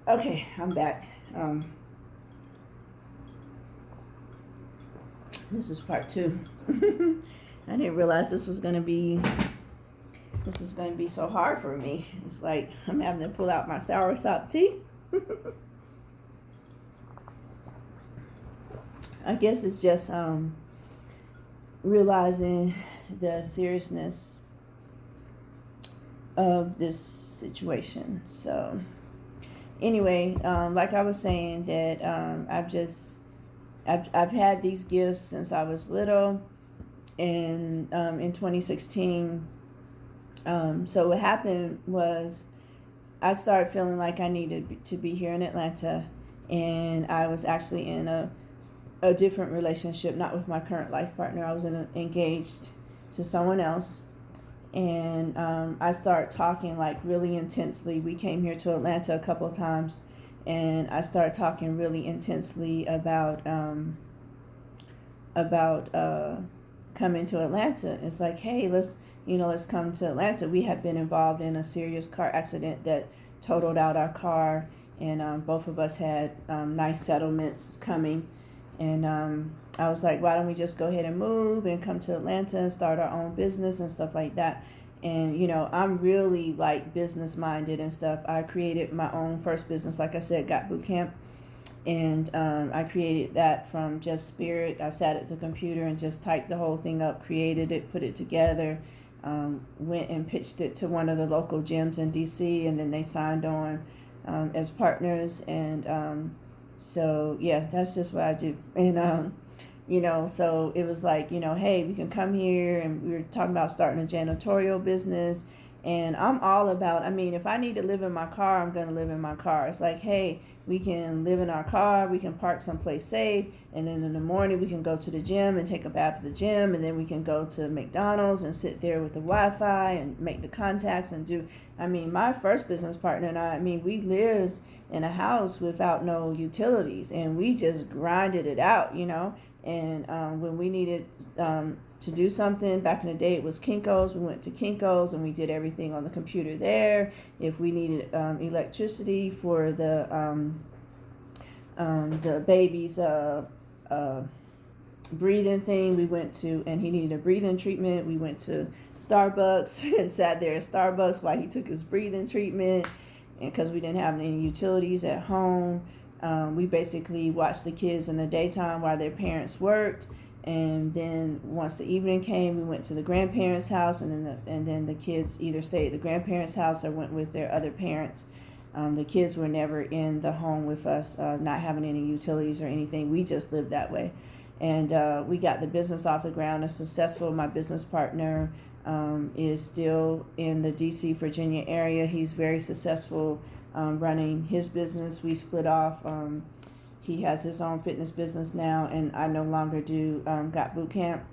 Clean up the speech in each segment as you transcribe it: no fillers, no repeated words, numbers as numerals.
Okay, I'm back. This is part two. I didn't realize this was gonna be so hard for me. It's like I'm having to pull out my soursop tea. I guess it's just realizing the seriousness of this situation. So anyway, like I was saying, that I've had these gifts since I was little, and in 2016. So what happened was I started feeling like I needed to be here in Atlanta, and I was actually in a different relationship, not with my current life partner. I was engaged to someone else, and I started talking like really intensely. We came here to Atlanta a couple of times, and I started talking really intensely about coming to Atlanta. It's like, hey, let's come to Atlanta. We had been involved in a serious car accident that totaled out our car, and both of us had nice settlements coming. And I was like, why don't we just go ahead and move and come to Atlanta and start our own business and stuff like that. And, I'm really like business minded and stuff. I created my own first business, like I said, Got Boot Camp. And I created that from just spirit. I sat at the computer and just typed the whole thing up, created it, put it together, went and pitched it to one of the local gyms in DC, and then they signed on as partners. And so, yeah, that's just what I do. And, so it was like, hey, we can come here, and we were talking about starting a janitorial business. And I'm all about, if I need to live in my car, I'm going to live in my car. It's like, hey, we can live in our car, we can park someplace safe, and then in the morning we can go to the gym and take a bath at the gym, and then we can go to McDonald's and sit there with the Wi-Fi and make the contacts and do, my first business partner and I we lived in a house without no utilities, and we just grinded it out, and when we needed to do something, back in the day it was Kinko's. We went to Kinko's and we did everything on the computer there. If we needed electricity for the baby's breathing thing, we went to, and he needed a breathing treatment, we went to Starbucks and sat there at Starbucks while he took his breathing treatment. And because we didn't have any utilities at home, we basically watched the kids in the daytime while their parents worked. And then once the evening came, we went to the grandparents' house, and then the kids either stayed at the grandparents' house or went with their other parents. The kids were never in the home with us, not having any utilities or anything. We just lived that way. And we got the business off the ground. It's successful. My business partner is still in the DC, Virginia area. He's very successful running his business. We split off. He has his own fitness business now, and I no longer do Got Boot Camp.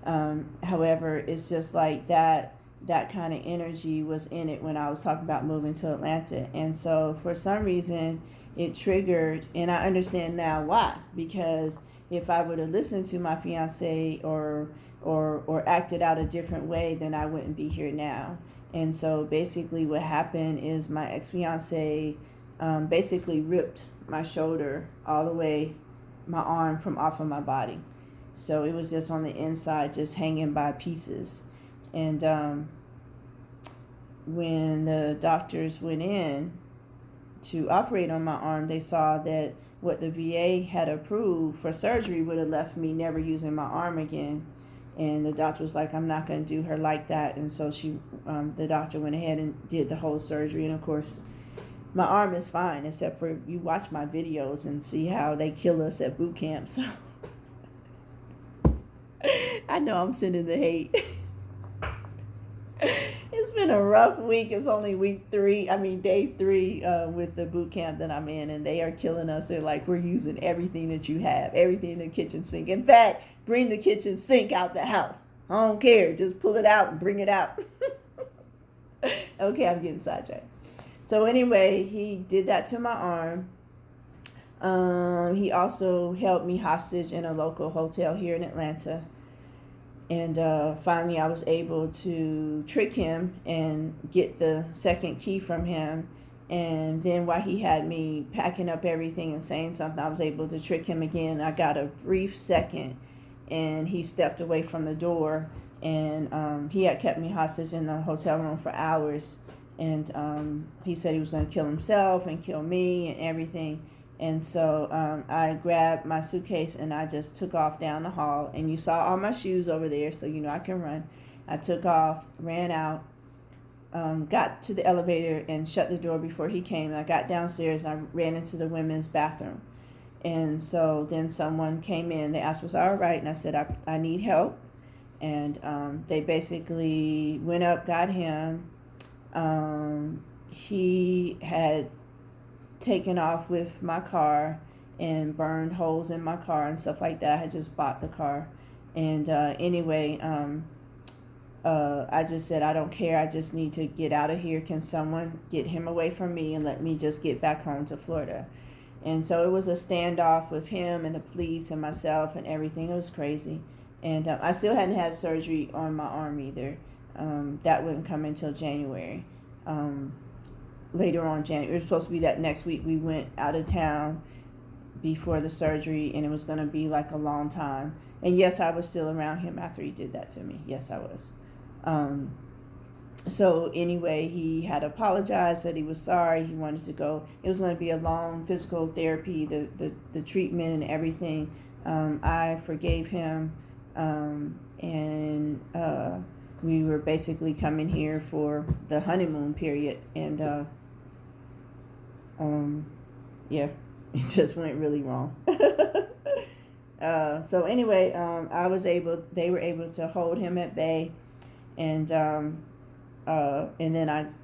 However, it's just like that kind of energy was in it when I was talking about moving to Atlanta. And so for some reason it triggered, and I understand now why, because if I would have listened to my fiance or acted out a different way, then I wouldn't be here now. And so basically what happened is my ex-fiance basically ripped my shoulder all the way, my arm from off of my body. So it was just on the inside, just hanging by pieces. And when the doctors went in to operate on my arm, they saw that what the VA had approved for surgery would have left me never using my arm again. And the doctor was like, I'm not going to do her like that. And so the doctor went ahead and did the whole surgery. And of course, my arm is fine, except for you watch my videos and see how they kill us at boot camp. So I know I'm sending the hate. It's been a rough week. It's only day 3 with the boot camp that I'm in, and they are killing us. They're like, we're using everything that you have, everything in the kitchen sink. In fact, bring the kitchen sink out the house. I don't care. Just pull it out and bring it out. Okay, I'm getting sidetracked. So anyway, he did that to my arm. He also held me hostage in a local hotel here in Atlanta. And finally, I was able to trick him and get the second key from him And then while he had me packing up everything and saying something, I was able to trick him again. I got a brief second, and he stepped away from the door, and he had kept me hostage in the hotel room for hours. And he said he was going to kill himself and kill me and everything. And so I grabbed my suitcase and I just took off down the hall. And you saw all my shoes over there, so you know I can run. I took off, ran out, got to the elevator and shut the door before he came. I got downstairs and I ran into the women's bathroom. And so then someone came in. They asked, was I all right? And I said, I need help. And they basically went up, got him. He had taken off with my car and burned holes in my car and stuff like that. I had just bought the car. And anyway, I just said, I don't care. I just need to get out of here. Can someone get him away from me and let me just get back home to Florida? And so it was a standoff with him and the police and myself and everything. It was crazy. And I still hadn't had surgery on my arm either. That wouldn't come until January. Later on January. It was supposed to be that next week. We went out of town before the surgery, and it was going to be like a long time. And yes, I was still around him after he did that to me. Yes, I was. So anyway, he had apologized, said he was sorry. He wanted to go. It was going to be a long physical therapy, the treatment and everything. I forgave him, and we were basically coming here for the honeymoon period. And yeah, it just went really wrong. So anyway, they were able to hold him at bay, and then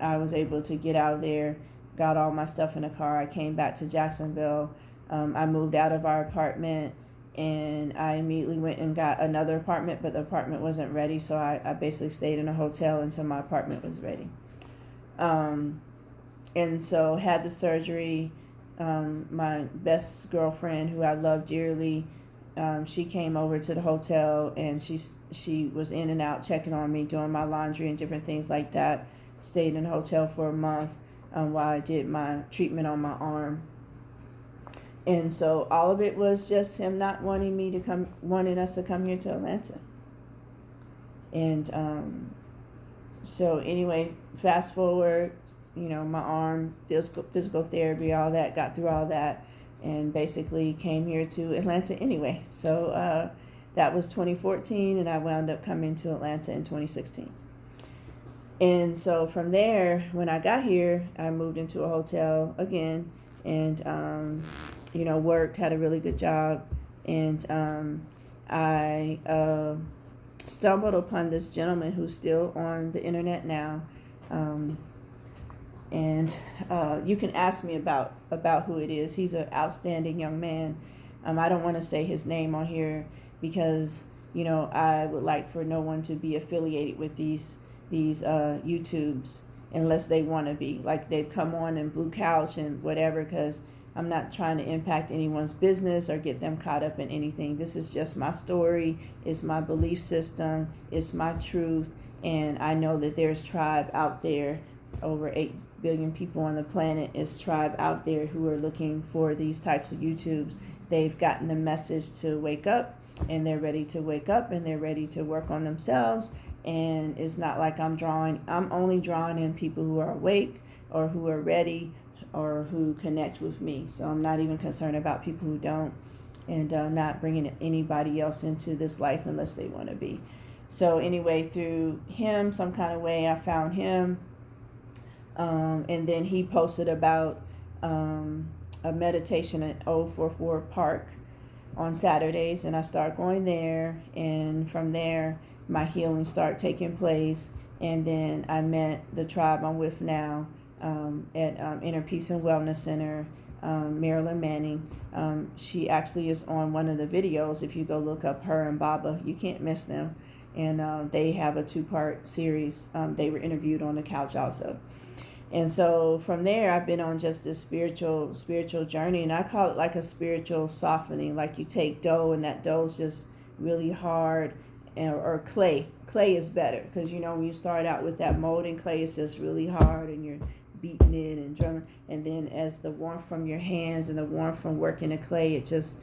I was able to get out of there, got all my stuff in the car. I came back to Jacksonville. I moved out of our apartment, and I immediately went and got another apartment, but the apartment wasn't ready, so I basically stayed in a hotel until my apartment was ready. And so had the surgery. My best girlfriend, who I love dearly, she came over to the hotel, and she was in and out checking on me, doing my laundry and different things like that. Stayed in the hotel for a month while I did my treatment on my arm. And so all of it was just him not wanting us to come here to Atlanta. And so anyway, fast forward, my arm, physical therapy, all that, got through all that, and basically came here to Atlanta anyway. So that was 2014, and I wound up coming to Atlanta in 2016. And so from there, when I got here, I moved into a hotel again, and worked, had a really good job, and I stumbled upon this gentleman who's still on the internet now, and you can ask me about who it is. He's an outstanding young man. I don't want to say his name on here because I would like for no one to be affiliated with these YouTubes unless they want to be. Like, they've come on in Blue Couch and whatever, because I'm not trying to impact anyone's business or get them caught up in anything. This is just my story. It's my belief system. It's my truth. And I know that there's tribe out there, over 8 billion people on the planet. Is tribe out there who are looking for these types of YouTubes. They've gotten the message to wake up, and they're ready to wake up, and they're ready to work on themselves. And it's not like I'm only drawing in people who are awake or who are ready or who connect with me. So I'm not even concerned about people who don't, and not bringing anybody else into this life unless they want to be. So anyway, through him, some kind of way, I found him. And then he posted about a meditation at 044 Park on Saturdays, and I started going there, and from there my healing started taking place. And then I met the tribe I'm with now at Inner Peace and Wellness Center, Marilyn Manning. She actually is on one of the videos. If you go look up her and Baba, you can't miss them. And they have a 2-part series. They were interviewed on the couch also. And so from there, I've been on just this spiritual journey, and I call it like a spiritual softening. Like, you take dough, and that dough is just really hard, or clay. Clay is better, because when you start out with that molding clay, it's just really hard, and you're beating it and drumming, and then as the warmth from your hands and the warmth from working the clay, it just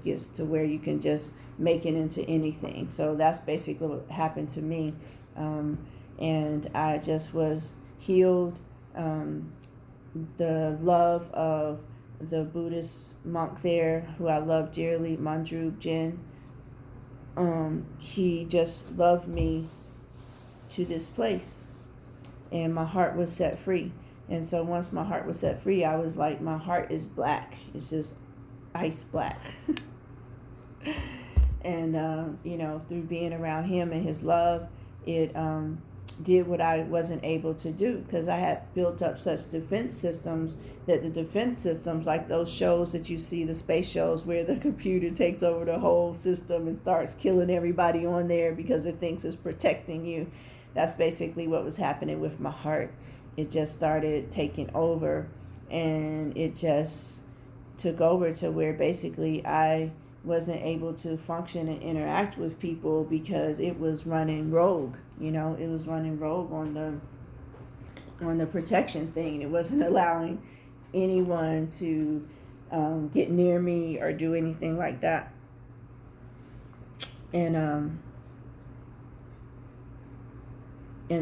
gets to where you can just make it into anything. So that's basically what happened to me, and I just was healed. The love of the Buddhist monk there, who I love dearly, Mandrub Jin, he just loved me to this place, and my heart was set free. And so once my heart was set free, I was like, my heart is black. It's just ice black. And, through being around him and his love, it did what I wasn't able to do, because I had built up such defense systems that the defense systems, like those shows that you see, the space shows where the computer takes over the whole system and starts killing everybody on there because it thinks it's protecting you. That's basically what was happening with my heart. It just started taking over, and it just took over to where basically I wasn't able to function and interact with people because it was running rogue. It was running rogue on the protection thing. It wasn't allowing anyone to get near me or do anything like that. And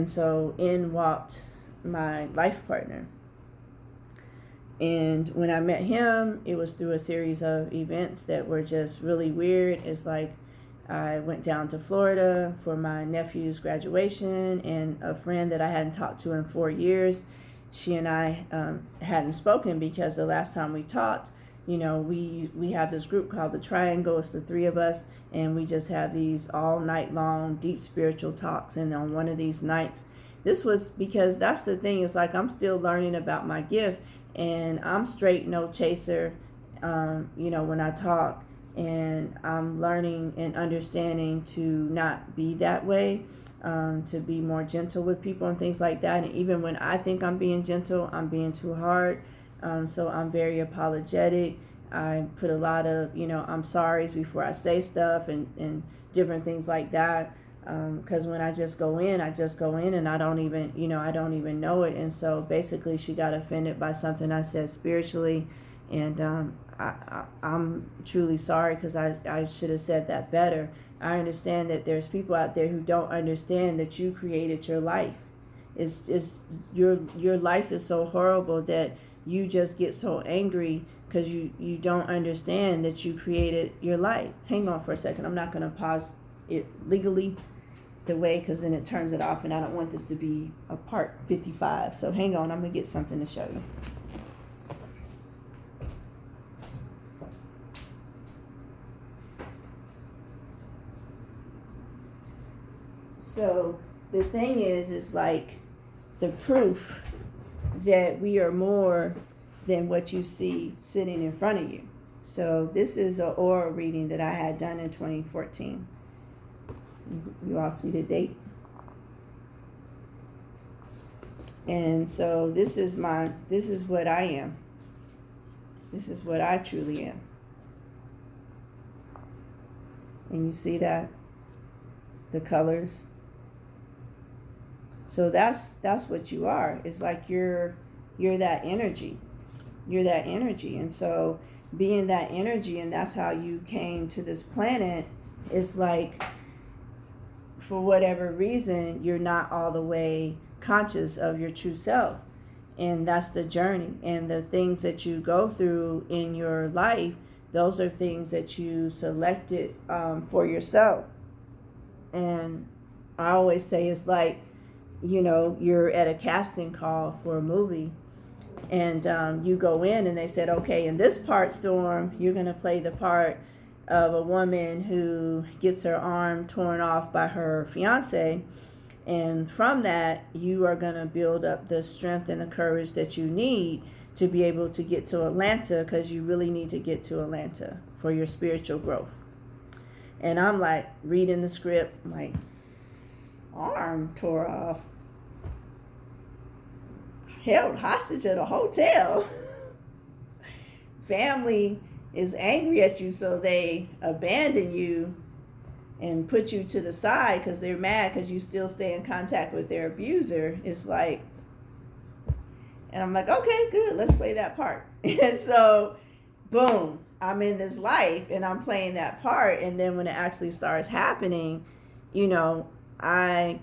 so in walked my life partner. And when I met him, it was through a series of events that were just really weird. It's like I went down to Florida for my nephew's graduation, and a friend that I hadn't talked to in 4 years, she and I hadn't spoken because the last time we talked, we have this group called the Triangle. It's the three of us, and we just have these all night long deep spiritual talks. And on one of these nights, this was because that's the thing, is like I'm still learning about my gift, and I'm straight no chaser, when I talk, and I'm learning and understanding to not be that way, to be more gentle with people and things like that. And even when I think I'm being gentle, I'm being too hard. So I'm very apologetic. I put a lot of, I'm sorry's before I say stuff and different things like that. Because when I just go in, and I don't even know it. And so basically she got offended by something I said spiritually. And I'm truly sorry, because I should have said that better. I understand that there's people out there who don't understand that you created your life. It's your life is so horrible that you just get so angry because you don't understand that you created your life. Hang on for a second. I'm not going to pause it legally the way, because then it turns it off, and I don't want this to be a part 55. So hang on, I'm going to get something to show you. So the thing is like the proof that we are more than what you see sitting in front of you. So this is an aura reading that I had done in 2014. You all see the date. And so this is what I am. This is what I truly am. And you see that? The colors. So that's what you are. It's like you're that energy. You're that energy. And so being that energy, and that's how you came to this planet, is like, for whatever reason, you're not all the way conscious of your true self. And that's the journey. And the things that you go through in your life, those are things that you selected for yourself. And I always say it's like, you're at a casting call for a movie, and you go in and they said, okay, in this part, Storm, you're going to play the part of a woman who gets her arm torn off by her fiance. And from that, you are going to build up the strength and the courage that you need to be able to get to Atlanta, because you really need to get to Atlanta for your spiritual growth. And I'm like reading the script, I'm like, arm tore off, held hostage at a hotel, family is angry at you, so they abandon you and put you to the side because they're mad because you still stay in contact with their abuser. It's like, And I'm like, okay, good, let's play that part. And so, boom, I'm in this life and I'm playing that part. And then when it actually starts happening, you know, I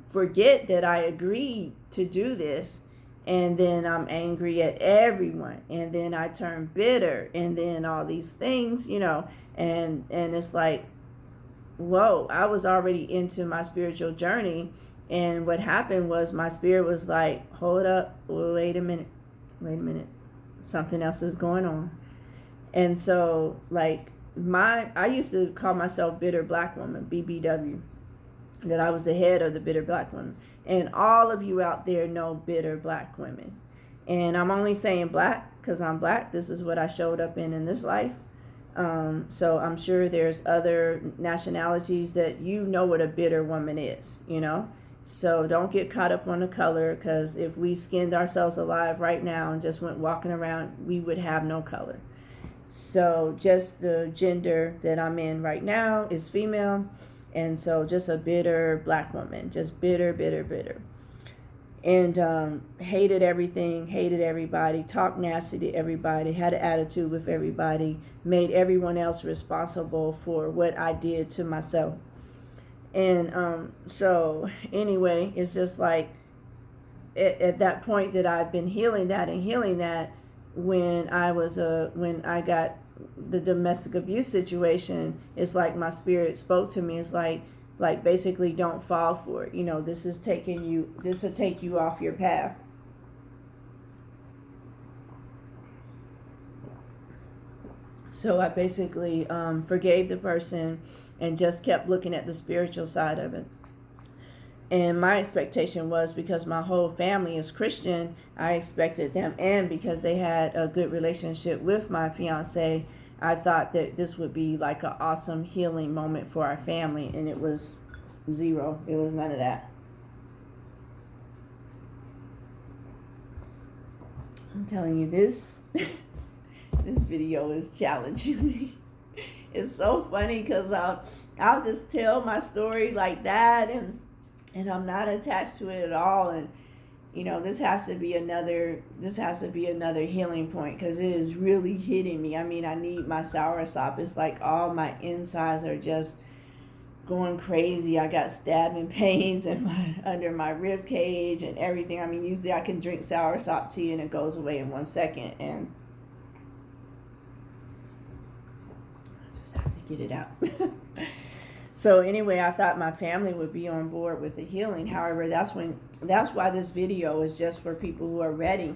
forget that I agreed to do this. And then I'm angry at everyone. And then I turn bitter. And then all these things, you know, and it's like, whoa, I was already into my spiritual journey. And what happened was my spirit was like, hold up, wait a minute, something else is going on. And so, like, I used to call myself bitter black woman, BBW, that I was the head of the bitter black woman. And all of you out there know bitter black women. And I'm only saying black because I'm black. This is what I showed up in this life. So I'm sure there's other nationalities that you know what a bitter woman is, you know. So don't get caught up on the color, because if we skinned ourselves alive right now and just went walking around, we would have no color. So just the gender that I'm in right now is female. And so just a bitter black woman, just bitter. And hated everything, hated everybody, talked nasty to everybody, had an attitude with everybody, made everyone else responsible for what I did to myself. And so anyway, it's just like at that point that I've been healing that, when I got the domestic abuse situation, it's like my spirit spoke to me. It's like basically, don't fall for it. You know, this will take you off your path. So I basically forgave the person and just kept looking at the spiritual side of it. And my expectation was, because my whole family is Christian, I expected them, and because they had a good relationship with my fiance, I thought that this would be like an awesome healing moment for our family. And it was zero. It was none of that. I'm telling you, this video is challenging me. It's so funny because I'll just tell my story like that, and I'm not attached to it at all. And you know, this has to be another healing point, because it is really hitting me. I mean, I need my soursop. It's like all my insides are just going crazy. I got stabbing pains under my rib cage and everything. I mean, usually I can drink soursop tea and it goes away in 1 second, and I just have to get it out. So anyway, I thought my family would be on board with the healing. However, that's why this video is just for people who are ready.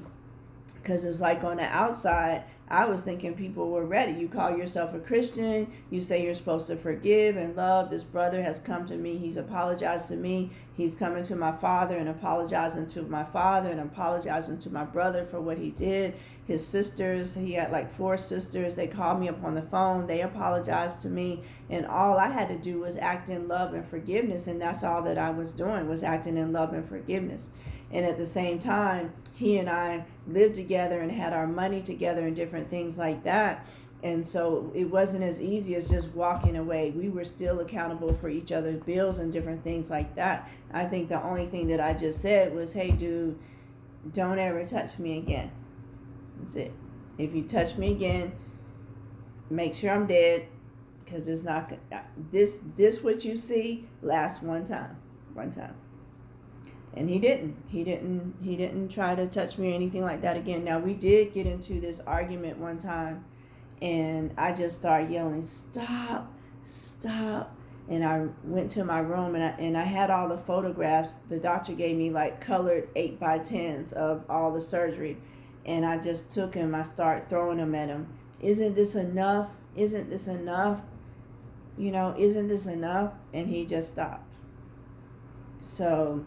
Because it's like on the outside, I was thinking people were ready. You call yourself a Christian. You say you're supposed to forgive and love. This brother has come to me. He's apologized to me. He's coming to my father and apologizing to my father and apologizing to my brother for what he did. His sisters, he had like 4 sisters. They called me up on the phone. They apologized to me. And all I had to do was act in love and forgiveness. And that's all that I was doing, was acting in love and forgiveness. And at the same time, he and I lived together and had our money together and different things like that. And so it wasn't as easy as just walking away. We were still accountable for each other's bills and different things like that. I think the only thing that I just said was, hey, dude, don't ever touch me again. That's it. If you touch me again, make sure I'm dead, because it's not this what you see lasts one time. And he didn't try to touch me or anything like that again. Now, we did get into this argument one time, and I just started yelling, stop. And I went to my room, and I had all the photographs. The doctor gave me like colored 8x10s of all the surgery. And I just took him. I started throwing them at him. Isn't this enough? Isn't this enough? You know, isn't this enough? And he just stopped. So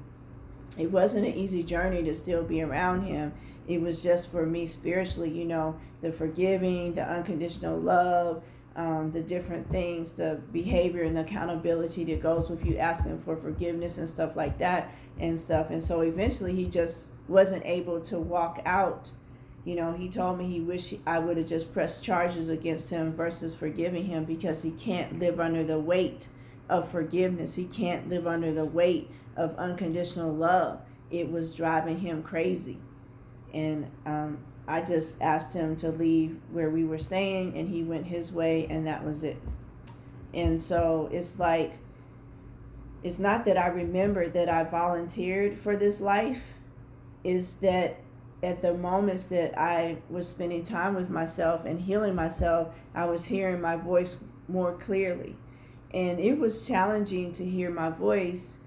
it wasn't an easy journey to still be around him. It was just for me spiritually, you know, the forgiving, the unconditional love, the different things, the behavior and accountability that goes with you asking for forgiveness and stuff like that and stuff. And so eventually he just wasn't able to walk out. You know, he told me he wished I would have just pressed charges against him versus forgiving him, because he can't live under the weight of forgiveness. He can't live under the weight of unconditional love. It was driving him crazy. And I just asked him to leave where we were staying, and he went his way, and that was it. And so it's like, it's not that I remember that I volunteered for this life, is that at the moments that I was spending time with myself and healing myself, I was hearing my voice more clearly. And it was challenging to hear my voice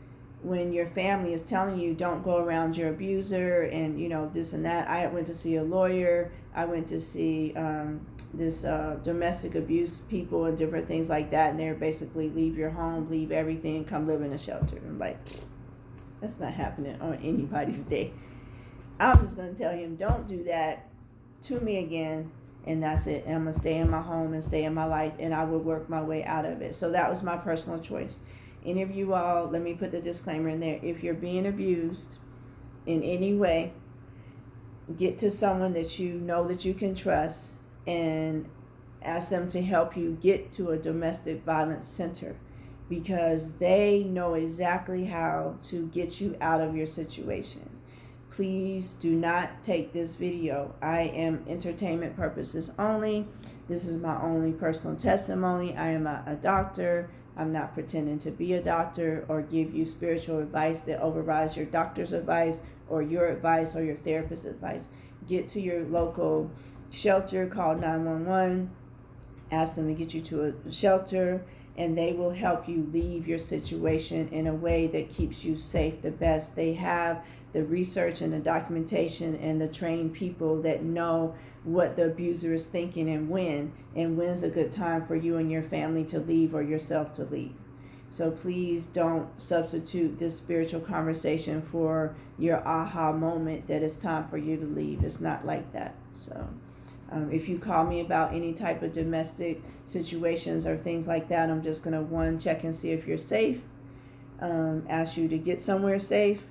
when your family is telling you don't go around your abuser and, you know, this and that. I went to see a lawyer. I went to see this domestic abuse people and different things like that. And they're basically, leave your home, leave everything, come live in a shelter. I'm like, that's not happening on anybody's day. I'm just going to tell him, don't do that to me again. And that's it. And I'm going to stay in my home and stay in my life, and I will work my way out of it. So that was my personal choice. Any of you all, let me put the disclaimer in there. If you're being abused in any way, get to someone that you know that you can trust and ask them to help you get to a domestic violence center, because they know exactly how to get you out of your situation. Please do not take this video. I am entertainment purposes only. This is my only personal testimony. I am not a doctor. I'm not pretending to be a doctor or give you spiritual advice that overrides your doctor's advice or your advice or your therapist's advice. Get to your local shelter, call 911, ask them to get you to a shelter, and they will help you leave your situation in a way that keeps you safe the best. They have the research and the documentation and the trained people that know what the abuser is thinking and when's a good time for you and your family to leave or yourself to leave. So please don't substitute this spiritual conversation for your aha moment that it's time for you to leave. It's not like that. So if you call me about any type of domestic situations or things like that, I'm just going to check and see if you're safe, ask you to get somewhere safe,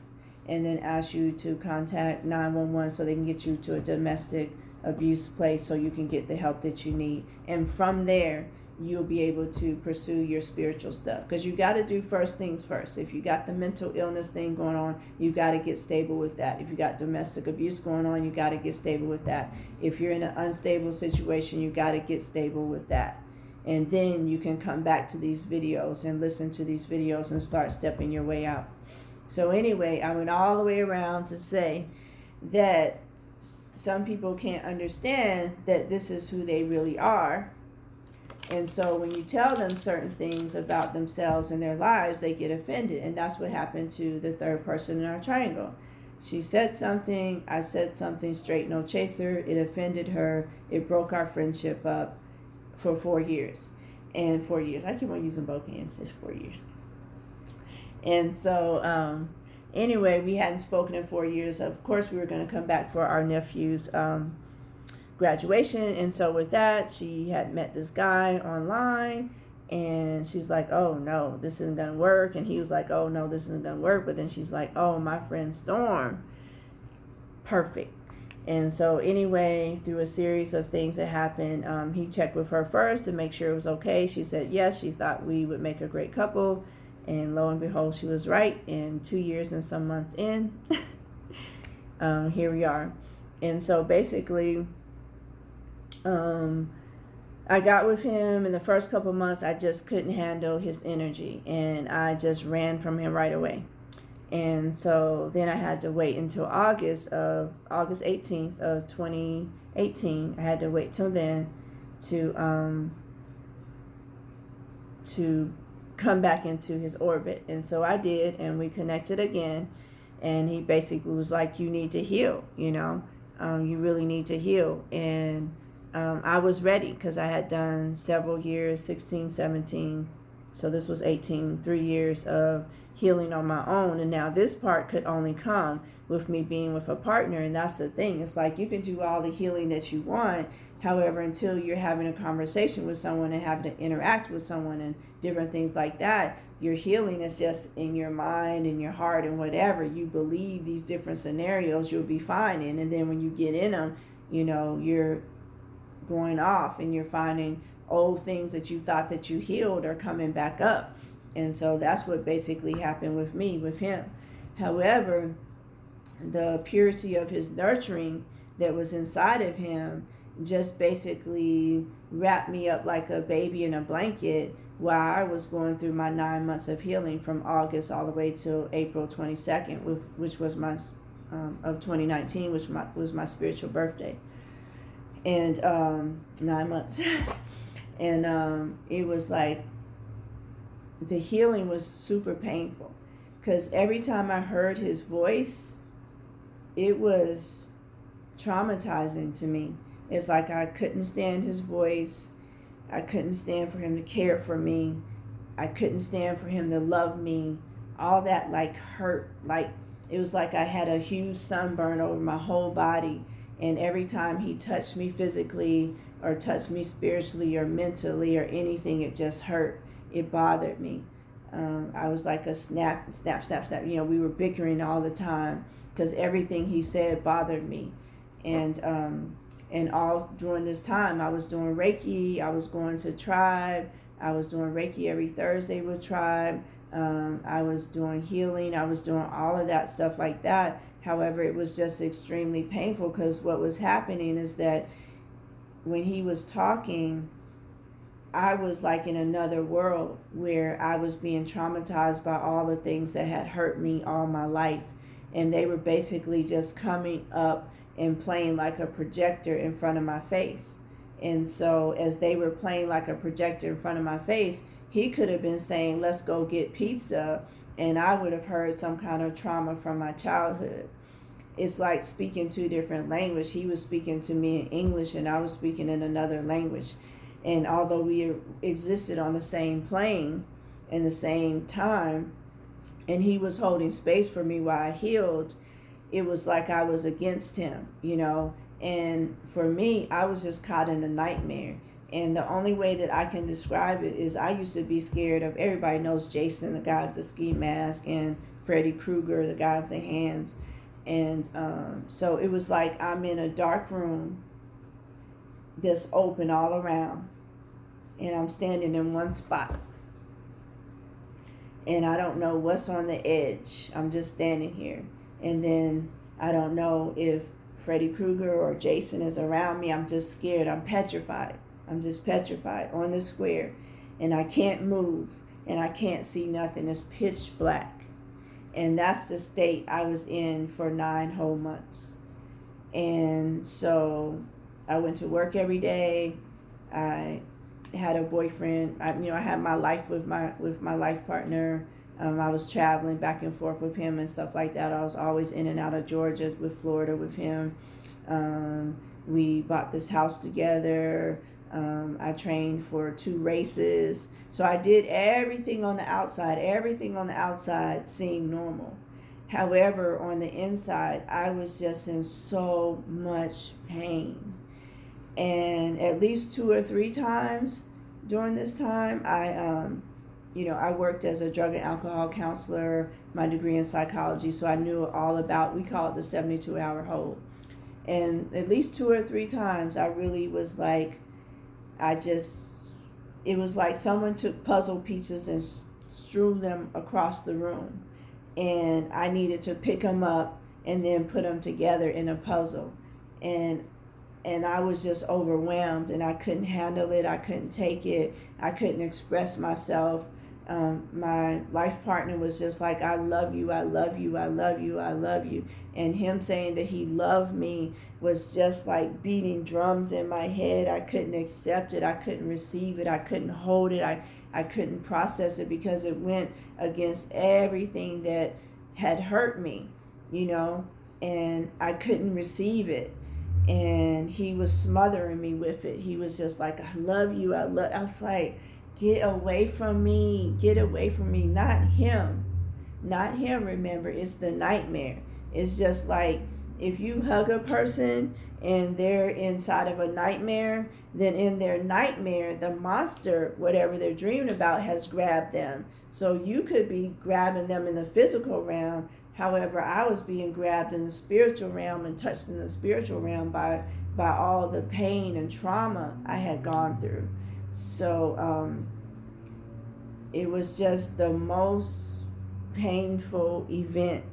and then ask you to contact 911 so they can get you to a domestic abuse place so you can get the help that you need. And from there, you'll be able to pursue your spiritual stuff, because you got to do first things first. If you got the mental illness thing going on, you got to get stable with that. If you got domestic abuse going on, you got to get stable with that. If you're in an unstable situation, you got to get stable with that. And then you can come back to these videos and listen to these videos and start stepping your way out. So anyway, I went all the way around to say that some people can't understand that this is who they really are. And so when you tell them certain things about themselves and their lives, they get offended. And that's what happened to the third person in our triangle. She said something, I said something, straight no chaser. It offended her. It broke our friendship up for 4 years. And 4 years, I keep on using both hands, it's 4 years. And so anyway, we hadn't spoken in 4 years. Of course, we were going to come back for our nephew's graduation. And so with that, she had met this guy online, and she's like, oh no, this isn't going to work. And he was like, oh no, this isn't going to work. But then she's like, oh, my friend Storm, perfect. And so anyway, through a series of things that happened, he checked with her first to make sure it was okay. She said yes. She thought we would make a great couple. And lo and behold, she was right. And 2 years and some months in, here we are. And so basically, I got with him in the first couple of months. I just couldn't handle his energy, and I just ran from him right away. And so then I had to wait until August 18th of 2018. I had to wait till then to come back into his orbit. And so I did, and we connected again. And he basically was like, you need to heal, you really need to heal. And I was ready, because I had done several years, 16, 17. So this was 18, 3 years of healing on my own. And now this part could only come with me being with a partner. And that's the thing. It's like you can do all the healing that you want. However, until you're having a conversation with someone and having to interact with someone and different things like that, your healing is just in your mind and your heart and whatever. You believe these different scenarios you'll be fine in. And then when you get in them, you're going off and you're finding old things that you thought that you healed are coming back up. And so that's what basically happened with me, with him. However, the purity of his nurturing that was inside of him just basically wrapped me up like a baby in a blanket while I was going through my 9 months of healing from August all the way till April 22nd, which was my of 2019, which was my spiritual birthday. And 9 months. And it was like the healing was super painful, because every time I heard his voice, it was traumatizing to me. It's like I couldn't stand his voice. I couldn't stand for him to care for me. I couldn't stand for him to love me. All that like hurt. Like it was like I had a huge sunburn over my whole body. And every time he touched me physically or touched me spiritually or mentally or anything, it just hurt. It bothered me. I was like a snap. You know, we were bickering all the time because everything he said bothered me. And all during this time, I was doing Reiki. I was going to Tribe. I was doing Reiki every Thursday with Tribe. I was doing healing. I was doing all of that stuff like that. However, it was just extremely painful, because what was happening is that when he was talking, I was like in another world where I was being traumatized by all the things that had hurt me all my life. And they were basically just coming up and playing like a projector in front of my face. And so as they were playing like a projector in front of my face, he could have been saying, let's go get pizza, and I would have heard some kind of trauma from my childhood. It's like speaking two different languages. He was speaking to me in English and I was speaking in another language. And although we existed on the same plane in the same time, and he was holding space for me while I healed, it was like I was against him, you know. And for me, I was just caught in a nightmare. And the only way that I can describe it is I used to be scared of, everybody knows Jason, the guy with the ski mask, and Freddy Krueger, the guy with the hands. And so it was like I'm in a dark room that's open all around, and I'm standing in one spot. And I don't know what's on the edge. I'm just standing here. And then I don't know if Freddy Krueger or Jason is around me. I'm just scared. I'm petrified. I'm just petrified on the square. And I can't move. And I can't see nothing. It's pitch black. And that's the state I was in for 9 whole months. And so I went to work every day. I had a boyfriend. I had my life with my life partner. I was traveling back and forth with him and stuff like that. I was always in and out of Georgia with Florida with him. We bought this house together. I trained for 2 races. So I did everything on the outside. Everything on the outside seemed normal. However, on the inside, I was just in so much pain. And at least 2 or 3 times during this time, I worked as a drug and alcohol counselor, my degree in psychology, so I knew all about, we call it the 72-hour hold. And at least 2 or 3 times, I really was like, it was like someone took puzzle pieces and strewn them across the room. And I needed to pick them up and then put them together in a puzzle. And I was just overwhelmed, and I couldn't handle it. I couldn't take it. I couldn't express myself. My life partner was just like, I love you, I love you, I love you, I love you. And him saying that he loved me was just like beating drums in my head. I couldn't accept it. I couldn't receive it. I couldn't hold it. I couldn't process it, because it went against everything that had hurt me, and I couldn't receive it. And he was smothering me with it. He was just like, I love you. I was like, get away from me. Get away from me. Not him. Not him, remember. It's the nightmare. It's just like if you hug a person and they're inside of a nightmare, then in their nightmare, the monster, whatever they're dreaming about, has grabbed them. So you could be grabbing them in the physical realm. However, I was being grabbed in the spiritual realm and touched in the spiritual realm by all the pain and trauma I had gone through. So it was just the most painful event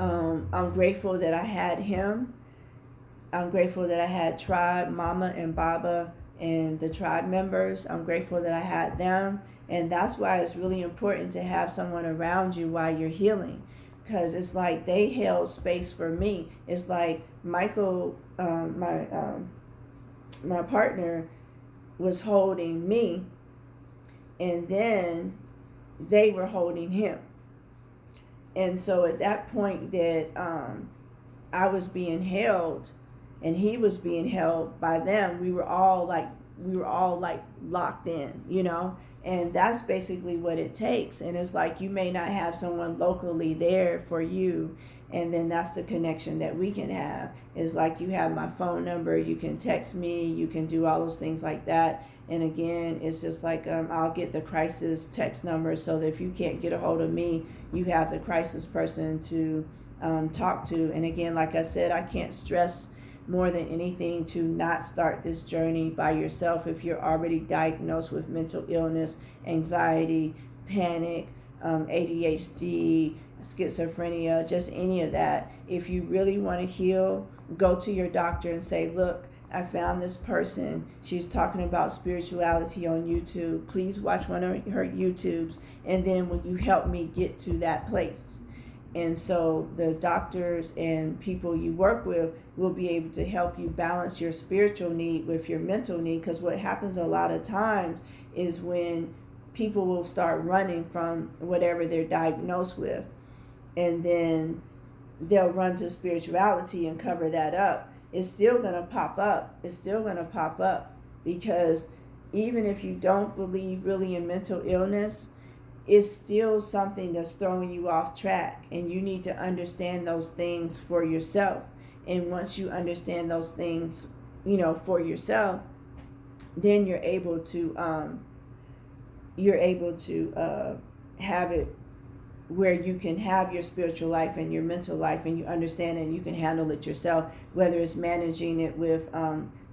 I'm grateful that I had him. I'm grateful that I had Tribe, Mama and Baba, and the tribe members. I'm grateful that I had them. And that's why it's really important to have someone around you while you're healing. Because it's like they held space for me. It's like Michael, my partner, was holding me, and then they were holding him. And so at that point that I was being held and he was being held by them, we were all like locked in, you know. And that's basically what it takes. And it's like you may not have someone locally there for you, and then that's the connection that we can have. It's like you have my phone number, you can text me, you can do all those things like that. And again, it's just like I'll get the crisis text number so that if you can't get a hold of me, you have the crisis person to talk to. And again, like I said, I can't stress more than anything to not start this journey by yourself if you're already diagnosed with mental illness, anxiety, panic, ADHD, schizophrenia, just any of that. If you really want to heal, go to your doctor and say, look, I found this person. She's talking about spirituality on YouTube. Please watch one of her YouTubes, and then will you help me get to that place? And so the doctors and people you work with will be able to help you balance your spiritual need with your mental need. Because what happens a lot of times is when people will start running from whatever they're diagnosed with, and then they'll run to spirituality and cover that up. It's still going to pop up. It's still going to pop up, because even if you don't believe really in mental illness, it's still something that's throwing you off track, and you need to understand those things for yourself. And once you understand those things, you know, for yourself, then you're able to have it where you can have your spiritual life and your mental life, and you understand it and you can handle it yourself, whether it's managing it with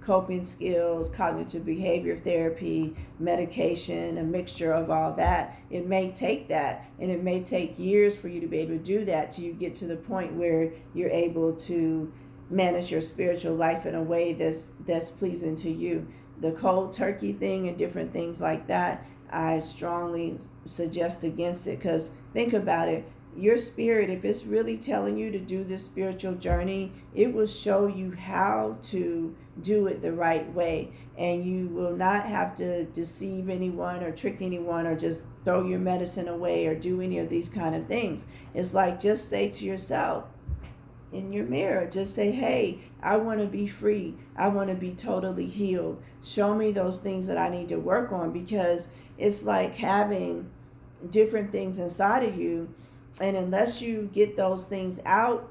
coping skills, cognitive behavior therapy, medication, a mixture of all that. It may take that, and it may take years for you to be able to do that till you get to the point where you're able to manage your spiritual life in a way that's pleasing to you. The cold turkey thing and different things like that, I strongly suggest against it, because think about it. Your spirit, if it's really telling you to do this spiritual journey, it will show you how to do it the right way. And you will not have to deceive anyone or trick anyone or just throw your medicine away or do any of these kind of things. It's like, just say to yourself in your mirror, just say, hey, I want to be free. I want to be totally healed. Show me those things that I need to work on, because it's like having different things inside of you, and unless you get those things out,